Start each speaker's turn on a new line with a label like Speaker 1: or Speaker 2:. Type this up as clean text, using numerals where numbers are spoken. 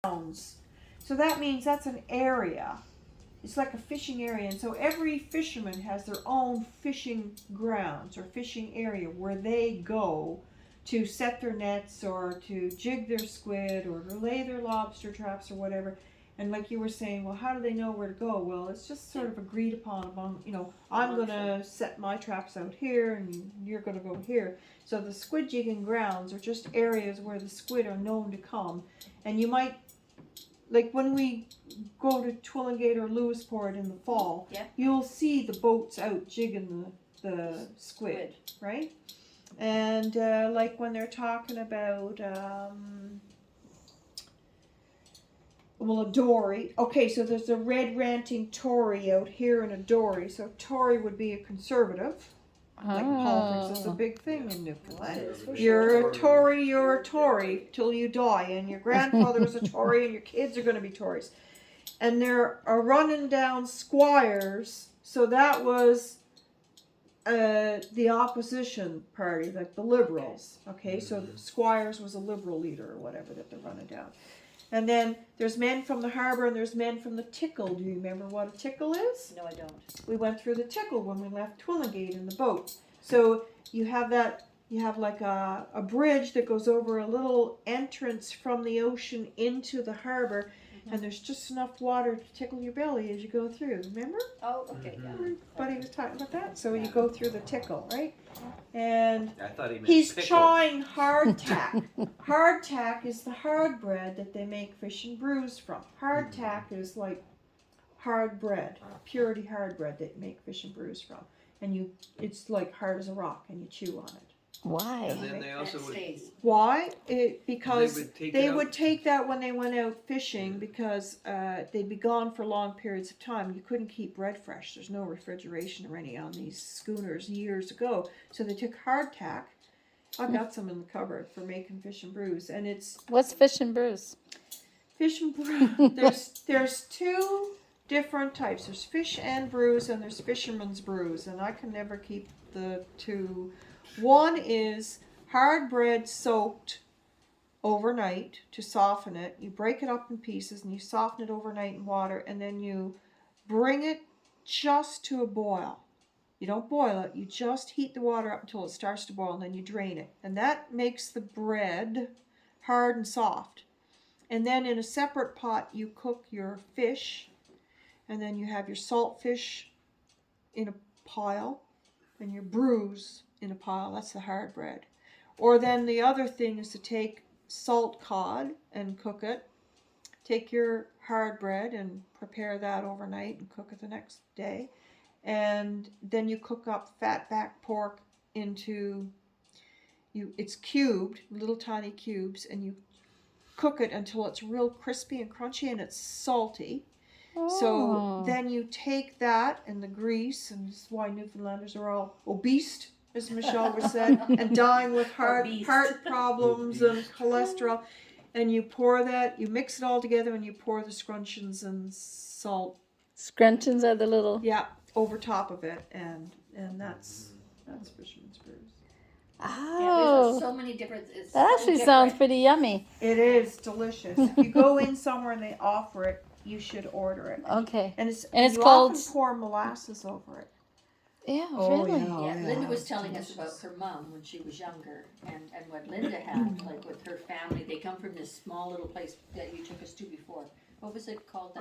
Speaker 1: grounds. So that means that's an area. It's like a fishing area, and so every fisherman has their own fishing grounds or fishing area where they go to set their nets or to jig their squid or to lay their lobster traps or whatever. And like you were saying, well, how do they know where to go? Well, it's just sort of agreed upon among, I'm going to set my traps out here and you're going to go here. So the squid jigging grounds are just areas where the squid are known to come. And you might, like when we go to Twillingate or Lewisport in the fall, you'll see the boats out jigging the squid, right? And like when they're talking about, a dory. Okay, so there's a red ranting Tory out here and a dory. So Tory would be a conservative. Like politics is a big thing in Newfoundland. You're a Tory till you die, and your grandfather was a Tory, and your kids are going to be Tories. And there are running down squires, so that was the opposition party, like the Liberals. Okay, so the squires was a Liberal leader or whatever that they're running down. And then there's men from the harbour and there's men from the Tickle. Do you remember what a Tickle is?
Speaker 2: No, I don't.
Speaker 1: We went through the Tickle when we left Twillingate in the boat. So you have like a bridge that goes over a little entrance from the ocean into the harbour, and there's just enough water to tickle your belly as you go through. Remember?
Speaker 2: Oh, okay, yeah.
Speaker 1: Buddy was talking about that. So you go through the Tickle, right? And
Speaker 3: I thought he meant
Speaker 1: he's
Speaker 3: pickle.
Speaker 1: trying hardtack. Hardtack is the hard bread that they make fish and brews from. Hardtack is like hard bread, purity hard bread that you make fish and brews from. And it's like hard as a rock, and you chew on it.
Speaker 4: Why?
Speaker 3: And then they also would.
Speaker 1: Why? Because
Speaker 3: they
Speaker 1: would take that when they went out fishing, because they'd be gone for long periods of time. You couldn't keep bread fresh. There's no refrigeration or any on these schooners years ago. So they took hardtack. I've got some in the cupboard for making fish and brews, and it's
Speaker 4: What's fish and brews?
Speaker 1: fish and brews. There's two different types. There's fish and brews, and there's fisherman's brews, and I can never keep the two. One is hard bread soaked overnight to soften it. You break it up in pieces and you soften it overnight in water, and then you bring it just to a boil. You don't boil it, you just heat the water up until it starts to boil, and then you drain it. And that makes the bread hard and soft. And then in a separate pot you cook your fish, and then you have your salt fish in a pile and your brews in a pile. That's the hard bread. Or then the other thing is to take salt cod and cook it. Take your hard bread and prepare that overnight and cook it the next day. And then you cook up fat back pork into, it's cubed, little tiny cubes, and you cook it until it's real crispy and crunchy and it's salty. So then you take that and the grease, and this is why Newfoundlanders are all obese, as Michelle was said, and dying with heart problems and cholesterol. And you pour that, you mix it all together, and you pour the scrunchions and salt.
Speaker 4: Scrunchions are the little...
Speaker 1: Yeah, over top of it, and that's fisherman's brews.
Speaker 4: Oh.
Speaker 2: Yeah, there's so many different...
Speaker 4: That actually sounds pretty yummy.
Speaker 1: It is delicious. If you go in somewhere and they offer it, you should order it.
Speaker 4: Okay.
Speaker 1: And it's
Speaker 4: you called...
Speaker 1: often pour molasses over it.
Speaker 4: Yeah, really?
Speaker 2: Yeah, Linda was telling us about her mom when she was younger, and what Linda had, like with her family. They come from this small little place that you took us to before. What was it called?